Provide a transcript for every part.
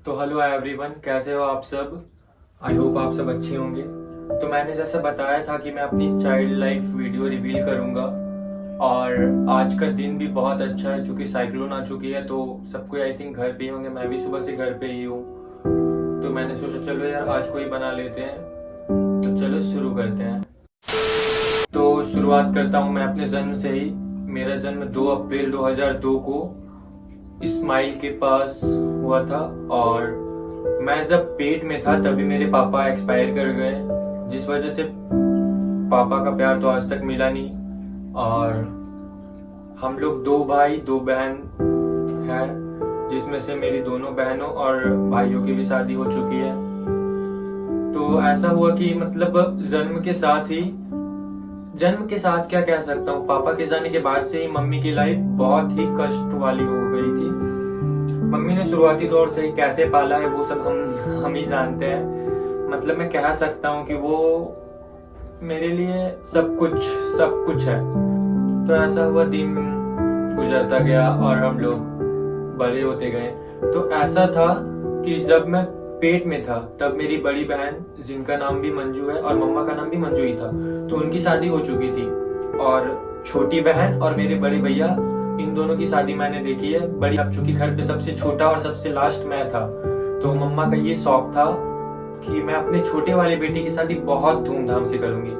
तो hello everyone, कैसे हो आप सब। आई होप आप सब अच्छे होंगे। तो मैंने जैसा बताया था कि मैं अपनी चाइल्ड लाइफ वीडियो रिवील करूंगा और आज का दिन भी बहुत अच्छा है क्योंकि साइक्लोन आ चुकी है। तो सबको आई थिंक घर पे ही होंगे, मैं भी सुबह से घर पे ही हूँ। तो मैंने सोचा चलो यार आज कोई बना लेते हैं, तो चलो शुरू करते हैं। तो शुरुआत करता हूँ मैं अपने जन्म से ही। मेरा जन्म 2 अप्रैल 2002 को इस्माइल के पास हुआ था और मैं जब पेट में था तभी मेरे पापा एक्सपायर कर गए, जिस वजह से पापा का प्यार तो आज तक मिला नहीं। और हम लोग 2 भाई 2 बहन हैं, जिसमें से मेरी दोनों बहनों और भाइयों की भी शादी हो चुकी है। तो ऐसा हुआ कि मतलब जन्म के साथ क्या कह सकता हूँ, पापा के जाने के बाद से ही मम्मी की लाइफ बहुत ही कष्ट वाली हो गई थी। मम्मी ने शुरुआती दौर से ही कैसे पाला है वो सब हम ही जानते हैं। मतलब मैं कह सकता हूँ कि वो मेरे लिए सब कुछ है। तो ऐसा हुआ, दिन गुजरता गया और हम लोग बड़े होते गए। तो ऐसा था कि जब मैं पेट में था तब मेरी बड़ी बहन, जिनका नाम भी मंजू है और मम्मा का नाम भी मंजू ही था, तो उनकी शादी हो चुकी थी। और छोटी बहन और मेरे बड़े भैया, इन दोनों की शादी मैंने देखी है। बड़ी, अब चूंकि घर पे सबसे छोटा और सबसे लास्ट मैं था, तो मम्मा का ये शौक था कि मैं अपने छोटे वाले बेटे की शादी बहुत धूमधाम से करूंगी।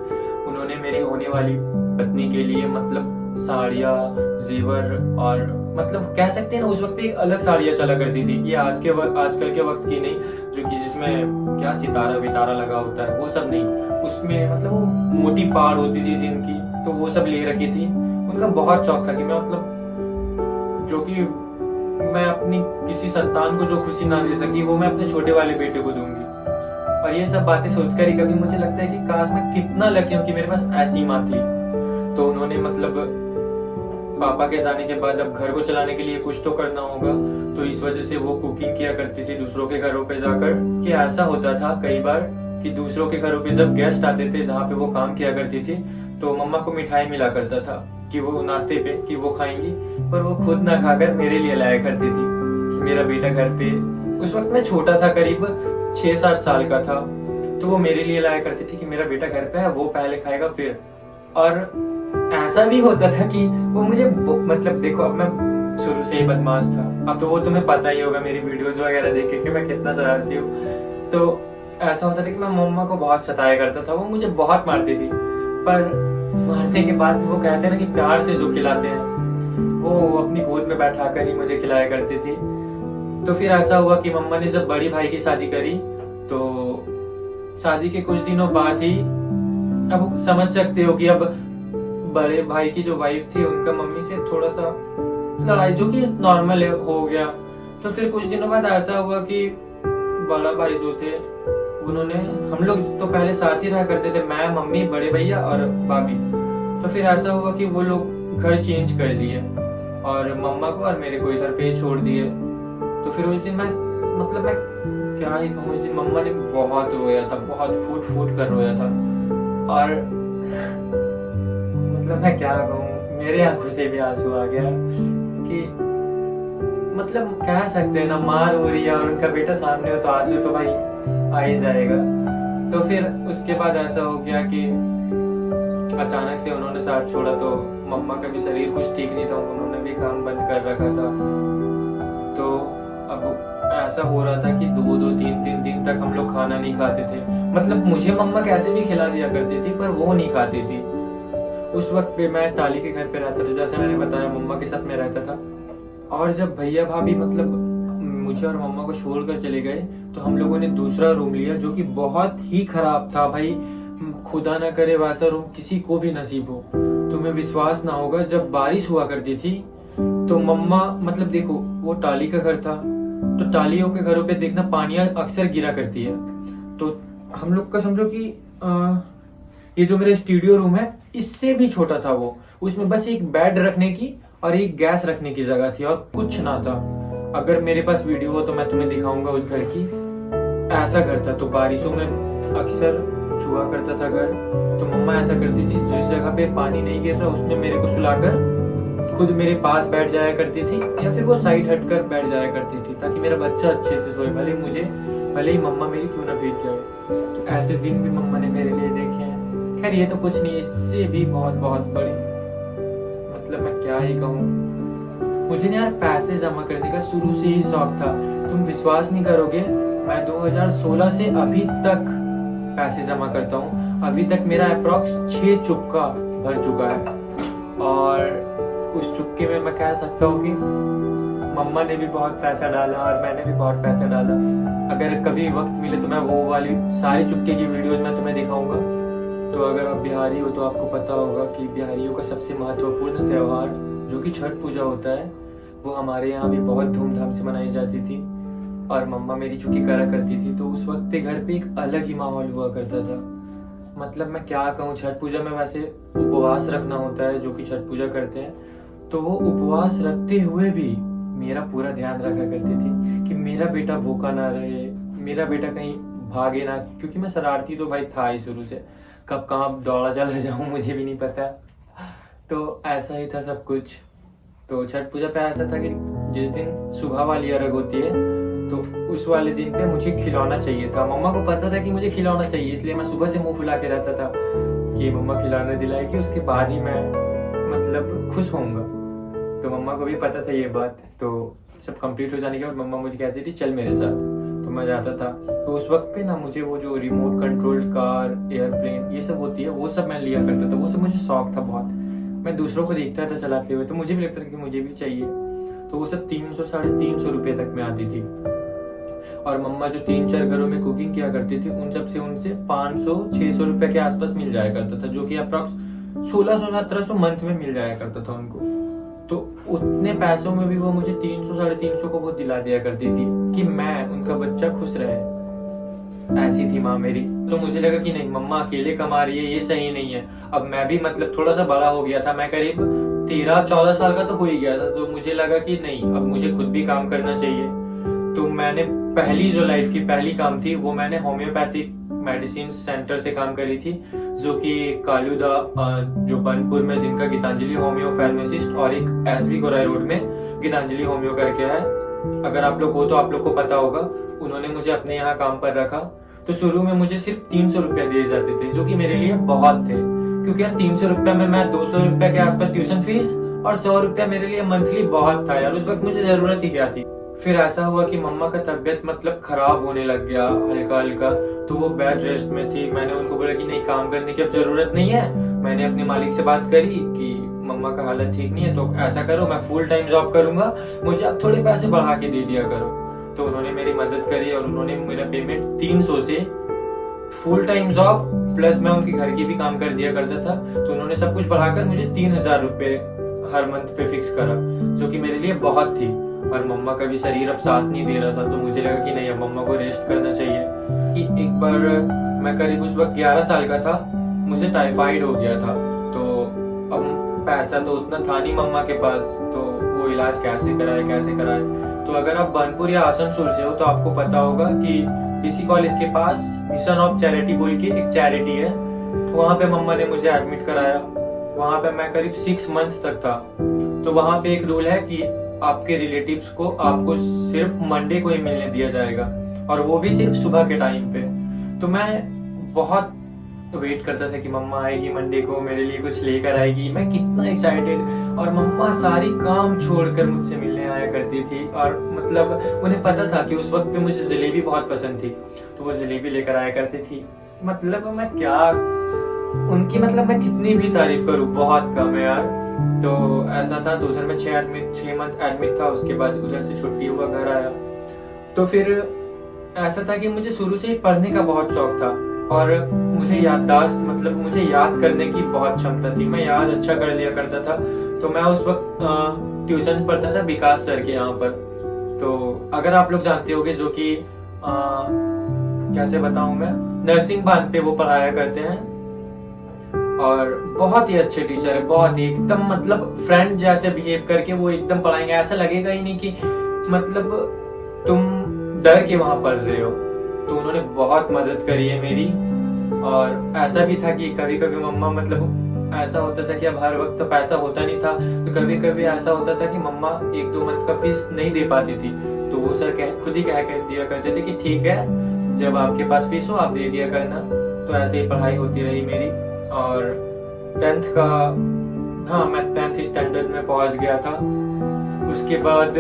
उन्होंने मेरी होने वाली पत्नी के लिए मतलब साड़ियाँ, जेवर और मतलब कह सकते हैं ना, उस वक्त एक अलग साड़ियाँ चला करती थी। ये आजकल के वक्त की नहीं, जो कि जिसमें क्या सितारा वितारा लगा होता है, वो सब नहीं। उसमें मतलब वो मोटी पाड़ होती थी जिनकी, तो वो सब ले रखी थी। उनका बहुत शौक था कि मैं मतलब जो कि मैं अपनी किसी संतान को जो खुशी ना दे सकी वो मैं अपने छोटे वाले बेटे को दूंगी। और ये सब बातें सोचकर ही कभी मुझे लगता है कि काश मैं कितना लकी हूँ कि मेरे पास ऐसी माँ थी। तो उन्होंने मतलब पापा के जाने के बाद अब घर को चलाने के लिए कुछ तो करना होगा, तो इस वजह से वो कुकिंग किया करती थी दूसरों के घरों पे जाकर। कि ऐसा होता था कई बार कि दूसरों के घरों पे जब गेस्ट आते थे जहाँ पे वो काम किया करती थी, तो मम्मा को मिठाई मिला करता था कि वो नाश्ते पे कि वो खाएंगी, पर वो खुद ना खाकर मेरे लिए लाया करती थी कि मेरा बेटा घर पे। उस वक्त मैं छोटा था, करीब 6-7 साल का था, तो वो मेरे लिए लाया करती थी कि मेरा बेटा घर पे है, वो पहले खाएगा फिर। और ऐसा भी होता था कि वो मुझे मतलब देखो, अब मैं शुरू से ही बदमाश था, अब तो वो तुम्हें पता ही होगा मेरी वीडियोस वगैरह देख के कि मैं कितना शरारती हूँ। तो ऐसा होता था कि मैं मम्मा को बहुत सताया करता था, वो मुझे बहुत मारती थी। पर मारने के बाद वो कहते हैं ना कि प्यार से जो खिलाते हैं, वो अपनी गोद में बैठा कर ही मुझे खिलाया करती थी। तो फिर ऐसा हुआ कि मम्मा ने जब बड़ी भाई की शादी करी, तो शादी के कुछ दिनों बाद ही, अब समझ सकते हो कि अब बड़े भाई की जो वाइफ थी उनका मम्मी से थोड़ा सा लड़ाई, जो कि नॉर्मल है, हो गया। तो फिर कुछ दिनों बाद ऐसा हुआ कि बड़ा भाई जो थे उन्होंने, हम लोग तो पहले साथ ही रहा करते थे, मैं, मम्मी, बड़े भैया और भाभी। तो फिर ऐसा हुआ कि वो लोग घर चेंज कर दिए और मम्मा को और मेरे को इधर पे छोड़ दिए। तो फिर उस दिन मैं क्या ही कहूँ, उस दिन मम्मा ने बहुत रोया था, बहुत फूट कर रोया था। और मतलब मैं क्या कहूँ, मेरे आंखों से भी आंसू आ गया कि मतलब कह सकते हैं ना, माँ रो रही है और उनका बेटा सामने हो तो आंसू तो भाई आ ही जाएगा। तो फिर उसके बाद ऐसा हो गया कि अचानक से उन्होंने साथ छोड़ा, तो मम्मा का भी शरीर कुछ ठीक नहीं था, उन्होंने भी काम बंद कर रखा था। तो अब ऐसा हो रहा था कि 2-3 दिन तक हम लोग खाना नहीं खाते थे। मतलब मुझे मम्मा कैसे भी खिला दिया करती थी, पर वो नहीं खाती थी। उस वक्त पे मैं ताली के घर पे रहता था, जैसे मैंने बताया, मम्मा के साथ में रहता था। और जब भैया भाभी मतलब मुझे और मम्मा को छोड़कर चले गए, तो हम लोगों ने दूसरा रूम लिया, जो कि बहुत ही खराब था भाई। खुदा ना करे वैसा रूम किसी को भी नसीब हो। तुम्हें विश्वास ना होगा, जब बारिश हुआ करती थी तो मम्मा मतलब देखो, वो टाली का घर था, तो टालियों के घरों पे देखना पानियां अक्सर गिरा करती है। तो हम लोग का समझो कि ये जो मेरा स्टूडियो रूम है, इससे भी छोटा था वो। उसमें बस एक बेड रखने की और एक गैस रखने की जगह थी और कुछ ना था। अगर मेरे पास वीडियो हो तो मैं तुम्हें दिखाऊंगा उस घर की। ऐसा घर था। तो बारिशों में अक्सर छुआ करता था घर। तो मम्मा ऐसा करती थी, जिस जगह पे पानी नहीं गिर रहा उसमें मेरे को सुलाकर खुद मेरे पास बैठ जाया करती थी, या फिर वो साइड हटकर बैठ जाया करती थी, ताकि मेरा बच्चा अच्छे से सोए, भले ही मम्मा मेरी क्यों ना बीत जाए। तो ऐसे दिन भी मम्मा ने मेरे लिए देखे हैं। खैर ये तो कुछ नहीं, इससे भी बहुत बहुत बड़ी, मतलब मैं क्या ही कहूँ। मुझे ना यार पैसे जमा करने का शुरू से ही शौक था। तुम विश्वास नहीं करोगे, मैं 2016 से अभी तक पैसे जमा करता हूँ। अभी तक मेरा अप्रॉक्स 6 चुक्का भर चुका है, और उस चुक्के में मैं कह सकता हूँ कि मम्मा ने भी बहुत पैसा डाला और मैंने भी बहुत पैसा डाला। अगर कभी वक्त मिले तो मैं वो वाली सारी चुक्के की वीडियोस मैं तुम्हें दिखाऊंगा। तो अगर आप बिहारी हो तो आपको पता होगा कि बिहारियों का सबसे महत्वपूर्ण त्यौहार जो कि छठ पूजा होता है, वो हमारे यहाँ भी बहुत धूमधाम से मनाई जाती थी। और मम्मा मेरी चूंकि करा करती थी, तो उस वक्त पे घर पे एक अलग ही माहौल हुआ करता था। मतलब मैं क्या कहूँ, छठ पूजा में वैसे उपवास रखना होता है जो कि छठ पूजा करते हैं, तो वो उपवास रखते हुए भी मेरा पूरा ध्यान रखा करती थी कि मेरा बेटा भूखा ना रहे, मेरा बेटा कहीं भागे ना, क्योंकि मैं शरारती तो भाई था ही शुरू से। कब कहाँ दौड़ा चला जाऊं मुझे भी नहीं पता। तो ऐसा ही था सब कुछ। तो छठ पूजा पे ऐसा था कि जिस दिन सुबह वाली अर्घ होती है, तो उस वाले दिन पे मुझे खिलौना चाहिए था। मम्मा को पता था कि मुझे खिलौना चाहिए, इसलिए मैं सुबह से मुंह फुला के रहता था कि मम्मा खिलौना दिलाएगी, उसके बाद ही मैं मतलब खुश होऊंगा। तो मम्मा को भी पता था ये बात। तो सब कंप्लीट हो जाने के बाद मम्मा मुझे कहती थी चल मेरे साथ, तो मैं जाता था। तो उस वक्त पे ना मुझे वो जो रिमोट कंट्रोल्ड कार, एयरप्लेन, ये सब होती है, वो सब मैं लिया करता था। वो सब मुझे शौक था बहुत। मैं दूसरों को देखता था चलाते हुए, तो मुझे भी लगता था कि मुझे भी चाहिए। तो वो सब 300 साढ़े 300 रुपये तक में आती थी। और मम्मा जो 3-4 घरों में कुकिंग किया करती थी, उन सब से उनसे 500-600 रुपये के आसपास मिल जाया करता था, जो कि अप्रॉक्स 1600-1700 मंथ में मिल जाया करता था उनको। तो उतने पैसों में भी वो मुझे 300-साढ़े 300 को वो दिला दिया करती थी कि मैं उनका बच्चा खुश रहे। ऐसी थी माँ मेरी। तो मुझे लगा कि नहीं, मम्मा अकेले कमा रही है, ये सही नहीं है। अब मैं भी मतलब थोड़ा सा बड़ा हो गया था, मैं करीब 13-14 साल का तो हो ही गया था। तो मुझे लगा कि नहीं, अब मुझे खुद भी काम करना चाहिए। तो मैंने पहली जो लाइफ की पहली काम थी, वो मैंने होम्योपैथिक मेडिसिन सेंटर से काम करी थी, जो कि कालूदा जो बनपुर में जिनका गीतांजलि होम्यो फार्मासिस्ट, और एक एसबी गोराई रोड में गीतांजलि होम्यो करके है। अगर आप लोग हो तो आप लोग को पता होगा। उन्होंने मुझे अपने यहाँ काम पर रखा। तो शुरू में मुझे सिर्फ 300 रुपया दिए जाते थे, जो कि मेरे लिए बहुत थे, क्योंकि यार 300 रुपया में मैं 200 रुपया के आसपास ट्यूशन फीस और 100 रुपया मेरे लिए मंथली बहुत था यार। उस वक्त मुझे जरूरत ही क्या थी। फिर ऐसा हुआ कि मम्मा का तबीयत मतलब खराब होने लग गया हल्का हल्का, तो वो बेड रेस्ट में थी। मैंने उनको बोला कि नहीं, काम करने की अब जरूरत नहीं है। मैंने अपने मालिक से बात करी कि मम्मा का हालत ठीक नहीं है, तो ऐसा करो मैं फुल टाइम जॉब करूंगा, मुझे अब थोड़े पैसे बढ़ा के दे दिया करो। तो उन्होंने मेरी मदद करी और उन्होंने मेरा पेमेंट 300 से फुल टाइम जॉब प्लस मैं उनके घर की भी काम कर दिया करता था, तो उन्होंने सब कुछ बढ़ाकर मुझे 3000 रुपए हर मंथ पे फिक्स करा, जो कि मेरे लिए बहुत थी। और मम्मा का भी शरीर अब साथ नहीं दे रहा था, तो मुझे लगा कि नहीं, अब मम्मा को रेस्ट करना चाहिए। कि एक बार मैं करीब उस वक्त 11 साल का था, मुझे टाइफाइड हो गया था। तो अब पैसा तो उतना था नहीं मम्मा के पास, तो वो इलाज कैसे कराए। तो अगर आप बनपुर या आसनसोल से हो तो आपको पता होगा कि बीसी कॉलेज के पास मिशन ऑफ चैरिटी बोल के एक चैरिटी है, वहां पे मम्मा ने मुझे एडमिट कराया। वहां पे मैं करीब 6 मंथ तक था। तो वहां पे एक रूल है कि आपके रिलेटिव्स को आपको सिर्फ मंडे को ही मिलने दिया जाएगा, और वो भी सिर्फ सुबह के टाइम पे। तो मैं बहुत वेट करता था कि मम्मा आएगी मंडे को, मेरे लिए कुछ लेकर आएगी। मैं कितना एक्साइटेड। और मम्मा सारी काम छोड़कर मुझसे मिलने आया करती थी, और मतलब उन्हें पता था कि उस वक्त पे मुझे जलेबी बहुत पसंद थी, तो वो जलेबी लेकर आया करती थी। मतलब मैं क्या उनकी मतलब मैं कितनी भी तारीफ करूं, बहुत कम है यार। तो ऐसा था। तो उधर में 6 मंथ एडमिट था, उसके बाद उधर से छुट्टी हुआ, घर आया। तो फिर ऐसा था कि मुझे शुरू से ही पढ़ने का बहुत शौक था, और मुझे याददाश्त मतलब मुझे याद करने की बहुत क्षमता थी। मैं याद अच्छा कर लिया करता था। तो मैं उस वक्त ट्यूशन पढ़ता था विकास सर के यहाँ पर। तो अगर आप लोग जानते होंगे, जो कि कैसे बताऊं मैं, नर्सिंग बांध पे वो पढ़ाया करते हैं, और बहुत ही अच्छे टीचर है, बहुत ही एकदम मतलब फ्रेंड जैसे बिहेव करके वो एकदम पढ़ाएंगे। ऐसा लगेगा ही नहीं कि मतलब तुम डर के वहां पढ़ रहे हो। तो उन्होंने बहुत मदद करी है मेरी। और ऐसा भी था कि कभी कभी मम्मा मतलब ऐसा होता था कि अब हर वक्त तो पैसा होता नहीं था, तो कभी कभी ऐसा होता था कि मम्मा 1-2 मंथ का फीस नहीं दे पाती थी, तो वो सर खुद ही कह कर दिया करते थे कि ठीक है, जब आपके पास फीस हो आप दे दिया करना। तो ऐसे ही पढ़ाई होती रही मेरी। और 10th का, हाँ, मैं 10th स्टैंडर्ड में पहुंच गया था। उसके बाद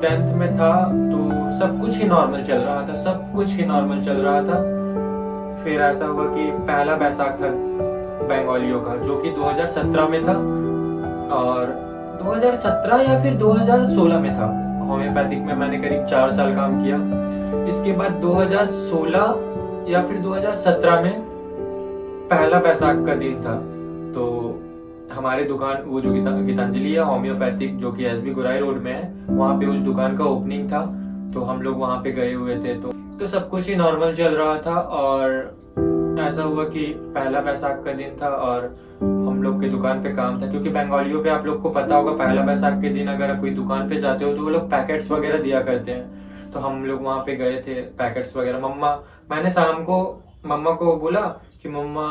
10th में था तो सब कुछ ही नॉर्मल चल रहा था, सब कुछ ही नॉर्मल चल रहा था। फिर ऐसा हुआ कि पहला बैसाख था बंगालियों का, जो कि 2017 में था, और 2017 या फिर 2016 में था। होम्योपैथिक में मैंने करीब 4 साल काम किया। इसके बाद 2016 या फिर 2017 में पहला बैसाख का दिन था। तो हमारे दुकान, वो जो गीतांजलि है होम्योपैथिक, जो कि एसबी गुराई रोड में है, वहाँ पे उस दुकान का ओपनिंग था। तो हम लोग वहाँ पे गए हुए थे। तो सब कुछ ही नॉर्मल चल रहा था। और ऐसा हुआ कि पहला बैसाख का दिन था और हम लोग के दुकान पे काम था, क्योंकि बंगालियों पे आप लोग को पता होगा, पहला बैसाख के दिन अगर कोई दुकान पे जाते हो तो वो लोग पैकेट्स वगैरह दिया करते हैं। तो हम लोग वहाँ पे गए थे, पैकेट्स वगैरह। मैंने शाम को मम्मा को बोला कि मम्मा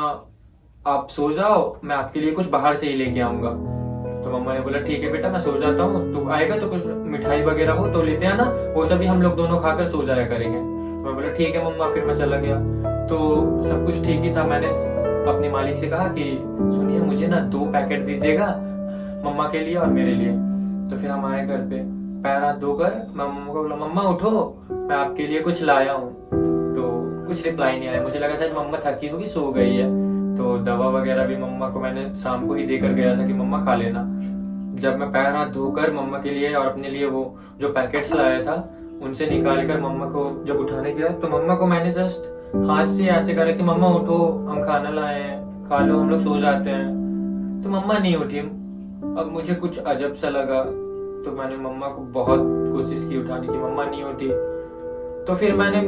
आप सो जाओ, मैं आपके लिए कुछ बाहर से ही लेके आऊंगा। तो मम्मा ने बोला ठीक है बेटा, मैं सो जाता हूँ, तो आएगा तो कुछ मिठाई वगैरह हो तो लेते आना, वो सभी हम लोग दोनों खाकर सो जाया करेंगे। तो मैं बोला ठीक है मम्मा। फिर मैं चला गया। तो सब कुछ ठीक ही था। मैंने अपनी मालिक से कहा कि सुनिए, मुझे ना 2 पैकेट दीजिएगा, मम्मा के लिए और मेरे लिए। तो फिर हम आए घर पे, पैर हाथ धोकर मैं मम्मा को बोला मम्मा उठो, मैं आपके लिए कुछ लाया हूँ। तो कुछ रिप्लाई नहीं आया। मुझे लगा शायद मम्मा थकी होगी, सो गई है। तो दवा वगैरह भी मम्मा को मैंने शाम को ही देकर गया था कि मम्मा खा लेना। जब मैं पैर हाथ धोकर मम्मा के लिए और अपने लिए वो जो पैकेट्स लाया था उनसे निकाल कर मम्मा को जब उठाने गया, तो मम्मा को मैंने जस्ट हाथ से ऐसे करा कि मम्मा उठो, हम खाना लाए हैं, खा लो, हम लोग सो जाते हैं। तो मम्मा नहीं उठी। अब मुझे कुछ अजब सा लगा, तो मैंने मम्मा को बहुत कोशिश की उठाने की, मम्मा नहीं उठी। तो फिर मैंने,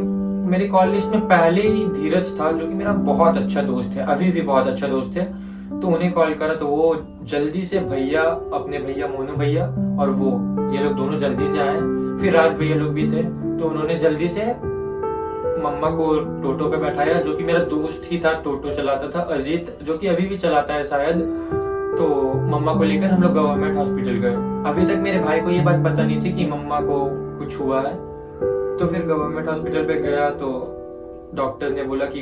मेरी कॉल लिस्ट में पहले ही धीरज था, जो कि मेरा बहुत अच्छा दोस्त है, अभी भी बहुत अच्छा दोस्त है। तो उन्हें कॉल करा, तो वो जल्दी से भैया, अपने भैया मोनू भैया और वो, ये लोग दोनों जल्दी से आए। फिर राज भैया लोग भी थे, तो उन्होंने जल्दी से मम्मा को टोटो पे बैठाया, जो कि मेरा दोस्त ही था, टोटो चलाता था, अजीत, जो कि अभी भी चलाता है शायद। तो मम्मा को लेकर हम लोग गवर्नमेंट हॉस्पिटल गए। अभी तक मेरे भाई को ये बात पता नहीं थी कि मम्मा को कुछ हुआ है। तो फिर गवर्नमेंट हॉस्पिटल पे गया, तो डॉक्टर ने बोला कि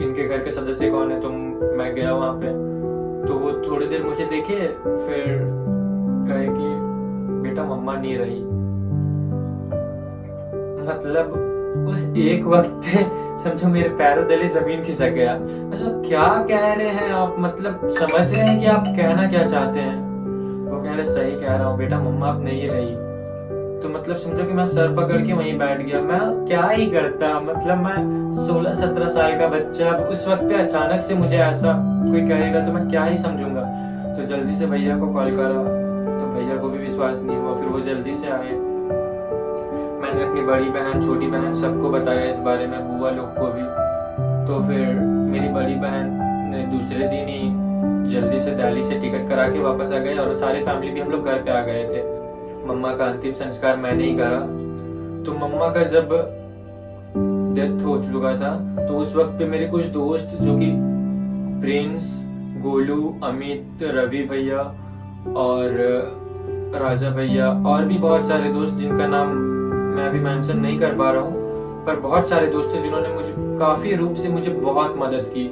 इनके घर के सदस्य कौन है। तो मैं गया वहां पे, तो वो थोड़ी देर मुझे देखे, फिर कहे कि बेटा मम्मा नहीं रही। मतलब उस एक वक्त पे समझो मेरे पैरों तले जमीन खिसक गया। अच्छा क्या कह रहे हैं आप, मतलब समझ रहे हैं कि आप कहना क्या चाहते हैं? वो कह रहे सही कह रहा हूँ बेटा, मम्मा अब नहीं रही। तो मतलब समझो कि मैं सर पकड़ के वहीं बैठ गया। मैं क्या ही करता, मतलब मैं 16-17 साल का बच्चा, उस वक्त पे अचानक से मुझे ऐसा कोई कहेगा तो मैं क्या ही समझूंगा। तो जल्दी से भैया को कॉल करा, तो भैया को भी विश्वास नहीं हुआ। फिर वो जल्दी से आए। मैंने अपनी बड़ी बहन, छोटी बहन सबको बताया इस बारे में, बुआ लोग को भी। तो फिर मेरी बड़ी बहन ने दूसरे दिन ही जल्दी से दिल्ली से टिकट करा के वापस आ गए, और सारी फैमिली भी हम लोग घर पे आ गए थे। मम्मा का अंतिम संस्कार मैंने ही करा। तो मम्मा का जब डेथ हो चुका था, तो उस वक्त पे मेरे कुछ दोस्त, जो कि प्रिंस, गोलू, अमित, रवि भैया और राजा भैया, और भी बहुत सारे दोस्त जिनका नाम मैं अभी मेंशन नहीं कर पा रहा हूँ, पर बहुत सारे दोस्त थे जिन्होंने मुझे काफी रूप से मुझे बहुत मदद की।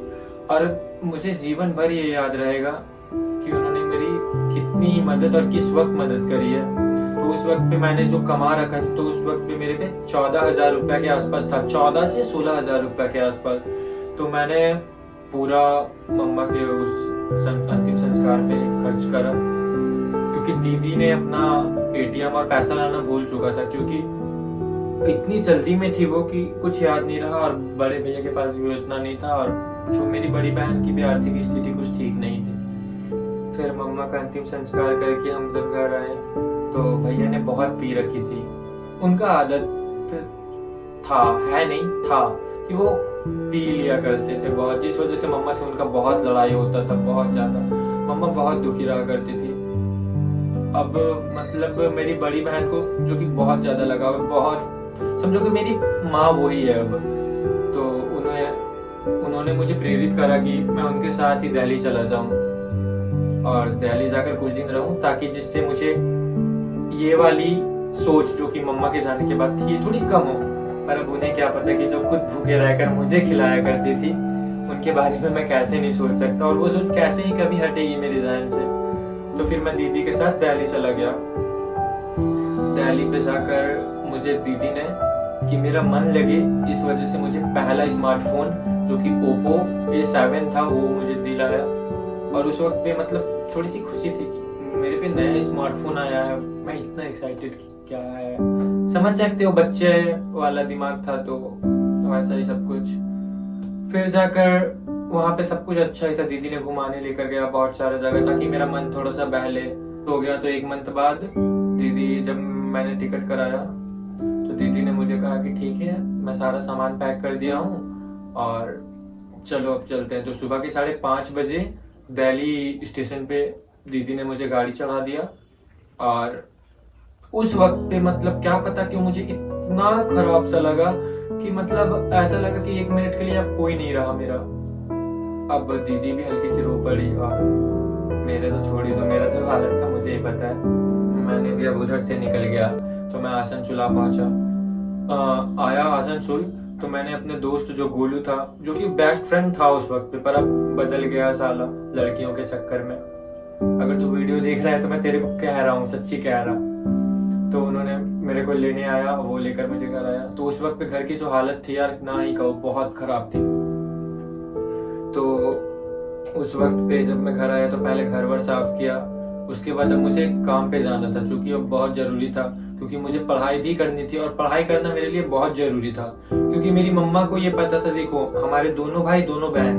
और मुझे जीवन भर ये याद रहेगा कि उन्होंने मेरी कितनी ही मदद और किस वक्त मदद करी है। तो उस वक्त पे मैंने जो कमा रखा था, तो उस वक्त पे मेरे पे 14,000 रुपया के आसपास था, 14 से 16,000 रुपया के आसपास। तो मैंने पूरा मम्मा के उस अंतिम संस्कार पे खर्च करा, क्योंकि दीदी ने अपना एटीएम और पैसा लाना भूल चुका था, क्योंकि इतनी जल्दी में थी वो कि कुछ याद नहीं रहा, और बड़े भैया के पास भी उतना नहीं था, और जो मेरी बड़ी बहन की भी आर्थिक स्थिति कुछ ठीक नहीं थी। फिर मम्मा का अंतिम संस्कार करके हम जब घर आए, तो भैया ने बहुत पी रखी थी। उनका आदत था, है नहीं था, कि वो पी लिया करते थे बहुत, जिस वजह से मम्मा से उनका बहुत लड़ाई होता था, बहुत ज्यादा। मम्मा बहुत दुखी रहा करती थी। अब मतलब मेरी बड़ी बहन को, जो कि बहुत ज्यादा लगा, बहुत समझो कि मेरी माँ वही है अब। तो उन्होंने मुझे प्रेरित करा कि मैं उनके साथ ही दिल्ली चला जाऊं और दिल्ली जाकर कुछ दिन रहूं, ताकि जिससे मुझे ये वाली सोच जो कि मम्मा के जाने के बाद थी थोड़ी कम हो। पर अब उन्हें क्या पता कि जो खुद भूखे रहकर मुझे खिलाया करती थी उनके बारे में मैं कैसे नहीं सोच सकता, और वो सोच कैसे ही कभी हटेगी मेरे जहन से। तो फिर मैं दीदी के साथ दिल्ली चला गया। दिल्ली पे जाकर मुझे दीदी ने कि मेरा मन लगे इस वजह से मुझे पहला स्मार्टफोन जो कि ओप्पो A7 था वो मुझे दिलाया। और उस वक्त पे मतलब थोड़ी सी खुशी थी कि मेरे पे नया स्मार्टफोन आया है। मैं इतना एक्साइटेड कि क्या है, समझ सकते हो बच्चे वाला दिमाग था तो वैसा ही सब कुछ। फिर जाकर वहाँ पे सब कुछ अच्छा ही था। दीदी ने घुमाने लेकर गया बहुत सारा जगह ताकि मेरा मन थोड़ा सा बहले हो गया। तो 1 मंथ बाद दीदी जब मैंने टिकट कराया तो दीदी ने मुझे कहा कि ठीक है मैं सारा सामान पैक कर दिया हूँ और चलो अब चलते हैं। तो सुबह के 5:30 बजे दिल्ली स्टेशन पे दीदी ने मुझे गाड़ी चढ़ा दिया। और उस वक्त पे मतलब क्या पता क्यों मुझे इतना खराब सा लगा कि मतलब ऐसा लगा कि 1 मिनट के लिए अब कोई नहीं रहा मेरा। अब दीदी भी हल्की सी रो पड़ी और मेरे तो छोड़ी दो, मेरा जो हालत था मुझे ही पता है। मैंने भी अब उधर से निकल गया तो मैं आसनसोल पहुंचा। आया आसनसोल तो मैंने अपने दोस्त जो गोलू था जो कि बेस्ट फ्रेंड था उस वक्त पे, पर अब बदल गया साला लड़कियों के चक्कर में। अगर तू वीडियो देख रहा है तो मैं तेरे को कह रहा हूँ, सच्ची कह रहा। तो उन्होंने मेरे को लेने आया, वो लेकर मुझे घर आया। तो उस वक्त पे घर की जो हालत थी यार ना ही कहो, बहुत खराब थी। तो उस वक्त पे जब मैं घर आया तो पहले घर वर साफ किया। उसके बाद अब मुझे काम पे जाना था जो कि अब बहुत जरूरी था क्योंकि मुझे पढ़ाई भी करनी थी और पढ़ाई करना मेरे लिए बहुत जरूरी था। क्योंकि मेरी मम्मा को ये पता था, देखो हमारे दोनों भाई दोनों बहन,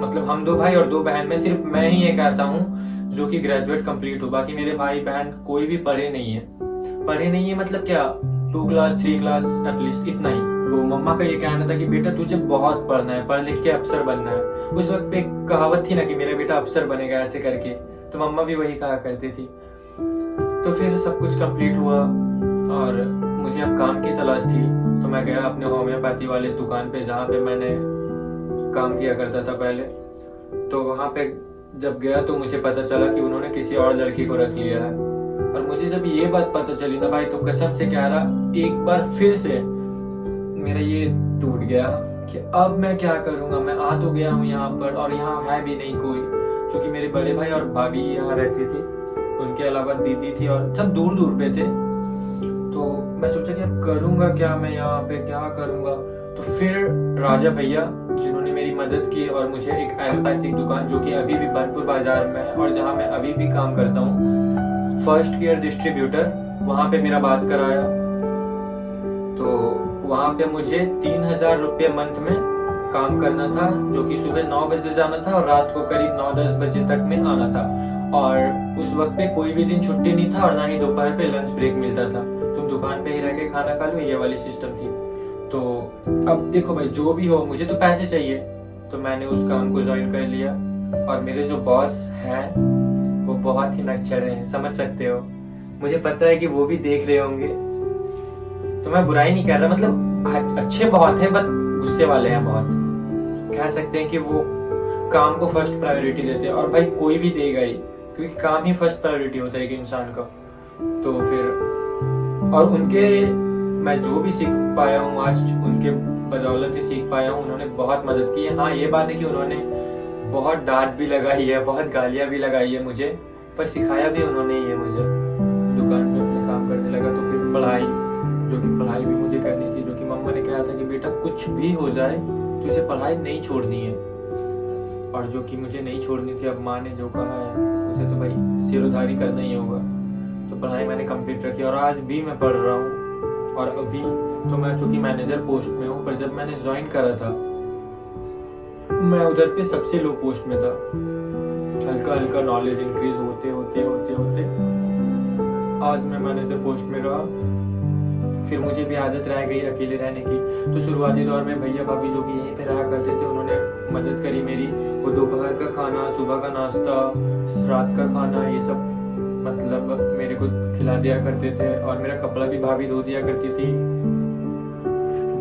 मतलब हम 2 भाई और 2 बहन में सिर्फ मैं ही एक ऐसा हूँ जो कि ग्रेजुएट कंप्लीट हो। बाकी मेरे भाई बहन कोई भी पढ़े नहीं है मतलब क्या 2 क्लास 3 क्लास एटलीस्ट इतना ही। तो मम्मा का ये कहना था कि बेटा तुझे बहुत पढ़ना है, पढ़ लिख के अफसर बनना है। उस वक्त पे एक कहावत थी ना कि मेरा बेटा अफसर बनेगा ऐसे करके, तो मम्मा भी वही कहा करती थी। तो फिर सब कुछ कंप्लीट हुआ और मुझे अब काम की तलाश थी। तो मैं गया अपने होम्योपैथी वाले दुकान पे जहाँ पे मैंने काम किया करता था पहले। तो वहाँ पे जब गया तो मुझे पता चला कि उन्होंने किसी और लड़की को रख लिया है। और मुझे जब ये बात पता चली ना भाई, तो कसम से कह रहा एक बार फिर से मेरा ये टूट गया कि अब मैं क्या करूंगा। मैं आ तो गया हूँ यहाँ पर और यहाँ है भी नहीं कोई, क्योंकि मेरे बड़े भाई और भाभी यहाँ रहती थी, उनके अलावा दीदी थी और सब दूर दूर पे थे। तो मैं सोचा कि अब करूंगा क्या, मैं यहाँ पे क्या करूंगा। तो फिर राजा भैया जिन्होंने मेरी मदद की और मुझे एक एलोपैथिक दुकान जो कि अभी भी बनपुर बाजार में है और जहाँ मैं अभी भी काम करता हूँ, फर्स्ट ईयर डिस्ट्रीब्यूटर, वहां पे मेरा बात कराया। तो वहां पे मुझे 3,000 रुपये मंथ में काम करना था, जो कि सुबह 9 बजे जाना था और रात को करीब 9-10 बजे तक में आना था। और उस वक्त पे कोई भी दिन छुट्टी नहीं था और ना ही दोपहर पे लंच ब्रेक मिलता था। तुम दुकान पे ही रह के खाना खा लो, ये वाली सिस्टम थी। तो अब देखो भाई, जो भी हो मुझे तो पैसे चाहिए, तो मैंने उस काम को ज्वाइन कर लिया। और मेरे जो बॉस हैं वो बहुत ही नकचढ़े हैं, समझ सकते हो। मुझे पता है कि वो भी देख रहे होंगे, तो मैं बुराई नहीं कर रहा, मतलब अच्छे बहुत हैं बट गुस्से वाले हैं बहुत। कह सकते हैं कि वो काम को फर्स्ट प्रायोरिटी देते हैं, और भाई कोई भी देगा ही, क्योंकि काम ही फर्स्ट प्रायोरिटी होता है एक इंसान का। तो फिर और उनके मैं जो भी सीख पाया हूँ आज, उनके बदौलत ही सीख पाया हूँ। उन्होंने बहुत मदद की है। हाँ ये बात है कि उन्होंने बहुत डांट भी लगाई है, बहुत गालियां भी लगाई है मुझे, पर सिखाया भी उन्होंने ही है मुझे। दुकान पे अपने काम करने लगा तो फिर पढ़ाई, जो कि पढ़ाई भी मुझे करनी थी, जो कि मम्मा ने कहा था कि बेटा कुछ भी हो जाए तो इसे पढ़ाई नहीं छोड़नी है, और जो कि मुझे नहीं छोड़नी थी। अब माँ ने जो कहा है उसे तो भाई सिरोधारी करना ही होगा। तो पढ़ाई मैंने कंप्लीट रखी और आज भी मैं पढ़ रहा हूँ। और अभी तो मैं चूंकि मैनेजर पोस्ट में हूँ, पर जब मैंने ज्वाइन करा था मैं उधर पे सबसे लो पोस्ट में था। हल्का हल्का नॉलेज इंक्रीज होते होते होते होते आज मैं मैनेजर पोस्ट में रहा। फिर मुझे भी आदत रह गई अकेले रहने की। तो शुरुआती दौर में भैया भाभी जो भी यहीं पे रहा करते थे, उन्होंने मदद करी मेरी। वो दोपहर का खाना, सुबह का नाश्ता, रात का खाना, ये सब मतलब मेरे को खिला दिया करते थे, और मेरा कपड़ा भी भाभी धो दिया करती थी।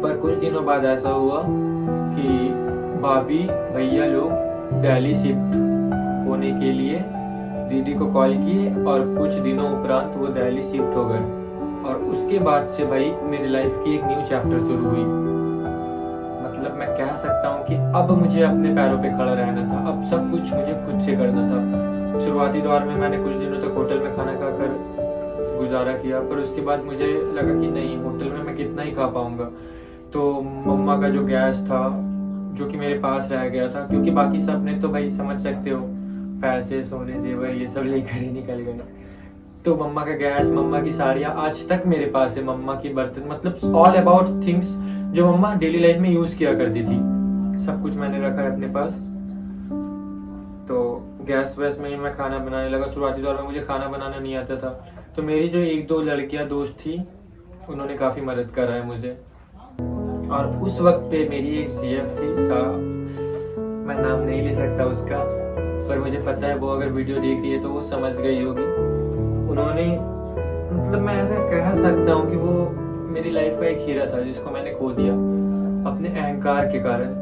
पर कुछ दिनों बाद ऐसा हुआ कि भाभी भैया लोग दिल्ली शिफ्ट होने के लिए दीदी को कॉल किए और कुछ दिनों उपरांत वो दिल्ली शिफ्ट हो गए। और उसके बाद से भाई मेरी लाइफ की एक न्यू चैप्टर शुरू हुई। मतलब मैं कह सकता हूँ कि अब मुझे अपने पैरों पे खड़ा रहना था, अब सब कुछ मुझे खुद से करना था। शुरुआती दौर में मैंने कुछ दिनों तक होटल में खाना खाकर गुजारा किया, पर उसके बाद मुझे लगा कि नहीं, होटल में मैं कितना ही खा पाऊंगा। तो मम्मा का जो गैस था जो कि मेरे पास रह गया था, क्योंकि बाकी सब ने तो भाई समझ सकते हो पैसे सोने जेवर ये सब लेकर ही निकल गए। तो मम्मा का गैस, मम्मा की साड़ियाँ आज तक मेरे पास है, मम्मा की बर्तन, मतलब ऑल अबाउट थिंग्स जो मम्मा डेली लाइफ में यूज किया करती थी, सब कुछ मैंने रखा है अपने पास। तो गैस वैस में ही मैं खाना बनाने लगा। शुरुआती दौर में मुझे खाना बनाना नहीं आता था, तो मेरी जो एक दो लड़कियां दोस्त थी उन्होंने काफी मदद करा है मुझे। और उस वक्त पे मेरी एक सीएफ थी, मैं नाम नहीं ले सकता उसका, पर मुझे पता है वो अगर वीडियो देख रही है तो वो समझ गई होगी। उन्होंने, मतलब मैं ऐसा कह सकता हूँ कि वो मेरी लाइफ का एक हीरा था जिसको मैंने खो दिया अपने अहंकार के कारण।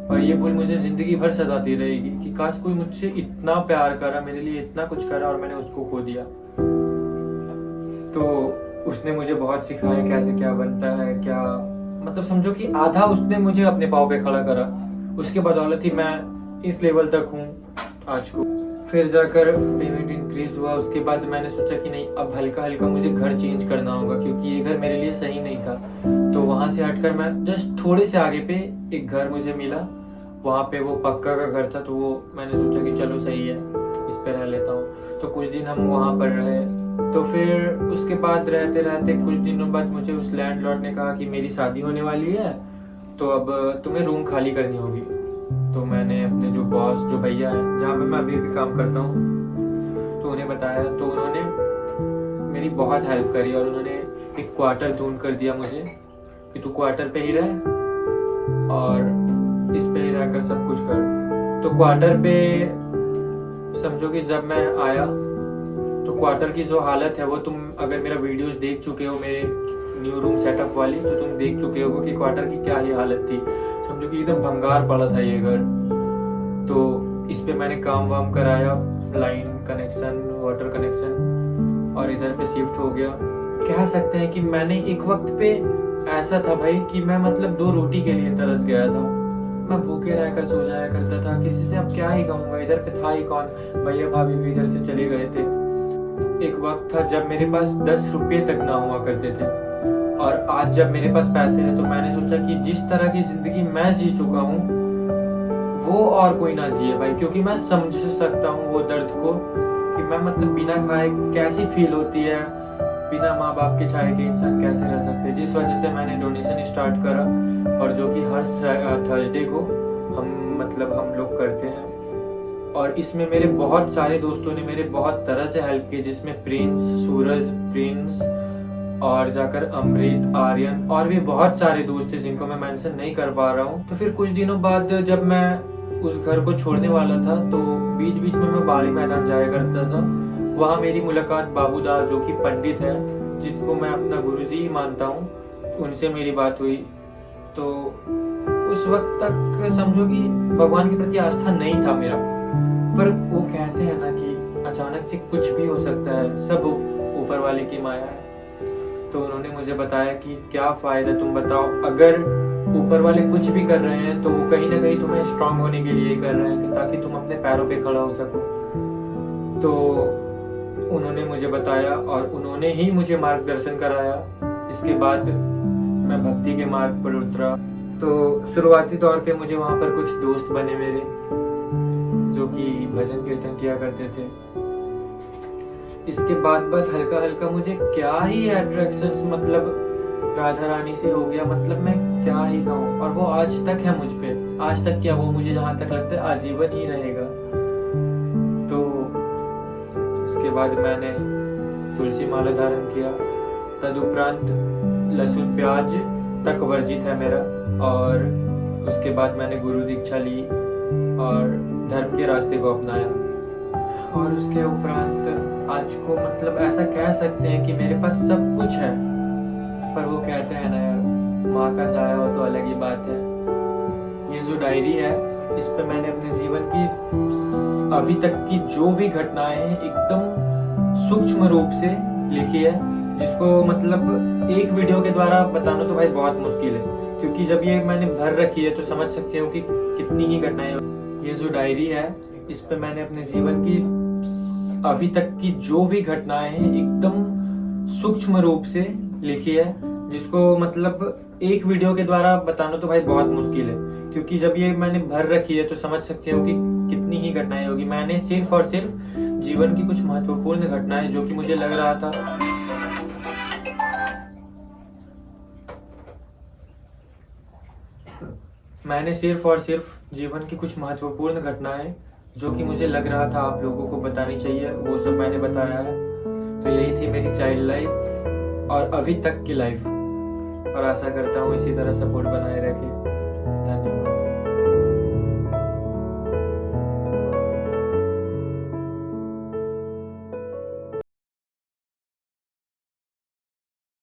और ये भूल मुझे जिंदगी भर सताती रहेगी कि काश कोई मुझसे इतना प्यार करा, मेरे लिए इतना कुछ करा और मैंने उसको खो दिया। तो उसने मुझे बहुत सिखाया कैसे क्या बनता है, क्या मतलब समझो कि आधा उसने मुझे अपने पाँव पे खड़ा करा। उसके बदौलत ही मैं इस लेवल तक हूँ आज को। फिर जाकर पेमेंट इंक्रीज हुआ। उसके बाद मैंने सोचा कि नहीं, अब हल्का हल्का मुझे घर चेंज करना होगा, क्योंकि ये घर मेरे लिए सही नहीं था। तो वहां से हटकर मैं जस्ट थोड़े से आगे पे एक घर मुझे मिला, वहां पे वो पक्का का घर था। तो वो मैंने सोचा कि चलो सही है, इस पे रह लेता हूँ। तो कुछ दिन हम वहां पर रहे। तो फिर उसके बाद रहते रहते कुछ दिनों बाद मुझे उस लैंडलॉर्ड ने कहा कि मेरी शादी होने वाली है, तो अब तुम्हें रूम खाली करनी होगी। तो मैंने अपने जो बॉस, जो भैया है जहाँ पे मैं अभी भी काम करता हूँ, तो उन्हें बताया। तो उन्होंने मेरी बहुत हेल्प करी और उन्होंने एक क्वार्टर ढूंढ कर दिया मुझे कि तू क्वार्टर पे ही रह और इस पे ही रहकर सब कुछ कर। तो क्वार्टर पे समझो कि जब मैं आया तो क्वार्टर की जो हालत है वो तुम अगर मेरा वीडियोस देख चुके हो मेरे न्यू रूम सेटअप वाली, तो तुम देख चुके हो कि क्वार्टर की क्या ही हालत थी। समझो कि एकदम भंगार पड़ा था ये घर। तो इस पे मैंने काम वाम कराया, लाइन कनेक्शन, वाटर कनेक्शन, और इधर पे शिफ्ट हो गया। कह सकते हैं कि मैंने एक वक्त पे ऐसा था भाई कि मैं मतलब 2 रोटी के लिए तरस गया था। मैं भूखे रहकर सो जाया करता था, किसी से अब क्या ही कहूँगा, इधर पे था ही कौन, भैया भाभी भी इधर से चले गए थे। एक वक्त था जब मेरे पास 10 रुपये तक ना हुआ करते थे, और आज जब मेरे पास पैसे हैं तो मैंने सोचा कि जिस तरह की जिंदगी मैं जी चुका हूँ वो और कोई ना जिए भाई, क्योंकि मैं समझ सकता हूँ वो दर्द को कि मैं मतलब बिना खाए कैसी फील होती है, बिना माँ बाप के छाए के इंसान कैसे रह सकते हैं। जिस वजह से मैंने डोनेशन स्टार्ट करा, और जो कि हर थर्सडे को हम लोग करते हैं। और इसमें मेरे बहुत सारे दोस्तों ने मेरे बहुत तरह से हेल्प की, जिसमें प्रिंस, सूरज, प्रिंस और जाकर अमृत, आर्यन और भी बहुत सारे दोस्त थे जिनको मैं मेंशन नहीं कर पा रहा हूँ। तो फिर कुछ दिनों बाद जब मैं उस घर को छोड़ने वाला था तो बीच बीच में मैं बाली मैदान जाया करता था। वहाँ मेरी मुलाकात बाबूदास, जो कि पंडित है, जिसको मैं अपना गुरुजी ही मानता हूँ, उनसे मेरी बात हुई। तो उस वक्त तक समझो कि भगवान के प्रति आस्था नहीं था मेरा, पर वो कहते हैं ना कि अचानक से कुछ भी हो सकता है, सब ऊपर वाले की माया है। तो उन्होंने मुझे बताया कि क्या फायदा, तुम बताओ, अगर ऊपर वाले कुछ भी कर रहे हैं तो वो कहीं ना कहीं तुम्हें स्ट्रांग होने के लिए कर रहे हैं, ताकि तुम अपने पैरों पे खड़ा हो सको। तो उन्होंने मुझे बताया और उन्होंने ही मुझे मार्गदर्शन कराया। इसके बाद मैं भक्ति के मार्ग पर उतरा। तो शुरुआती तौर पे मुझे वहां पर कुछ दोस्त बने मेरे, जो कि भजन कीर्तन किया करते थे। इसके बाद हल्का हल्का मुझे क्या ही अट्रैक्शंस, मतलब राधा रानी से हो गया, मतलब मैं क्या ही कहूँ। और वो आज तक है मुझ पे, आज तक क्या, वो मुझे जहां तक लगता है आजीवन ही रहेगा। तो उसके बाद मैंने तुलसी माला धारण किया। तदुपरांत लहसुन प्याज तक वर्जित है मेरा। और उसके बाद मैंने गुरु दीक्षा ली और धर्म के रास्ते को अपनाया। और उसके उपरांत आज को मतलब ऐसा कह सकते हैं कि मेरे पास सब कुछ है, पर वो कहते हैं ना यार, माँ का साया हो तो अलग ही बात है। ये जो डायरी है इस पे मैंने अपने जीवन की अभी तक की जो भी घटनाएं हैं एकदम सूक्ष्म रूप से लिखी है, जिसको मतलब एक वीडियो के द्वारा बताना तो भाई बहुत मुश्किल है, क्योंकि जब ये मैंने भर रखी है तो समझ सकते हो कि कितनी ही घटनाएं। ये जो डायरी है इस पे मैंने अपने जीवन की अभी तक की जो भी घटनाएं हैं एकदम सूक्ष्म रूप से लिखी है, जिसको मतलब एक वीडियो के द्वारा बताना तो भाई बहुत मुश्किल है, क्योंकि जब ये मैंने भर रखी है तो समझ सकते हो कि कितनी ही घटनाएं होगी। मैंने सिर्फ और सिर्फ जीवन की कुछ महत्वपूर्ण घटनाएं जो कि मुझे लग रहा था मैंने सिर्फ और सिर्फ जीवन की कुछ महत्वपूर्ण घटनाएं जो कि मुझे लग रहा था आप लोगों को बतानी चाहिए, वो सब मैंने बताया है। तो यही थी मेरी चाइल्ड लाइफ और अभी तक की लाइफ, और आशा करता हूँ इसी तरह सपोर्ट बनाए रखें।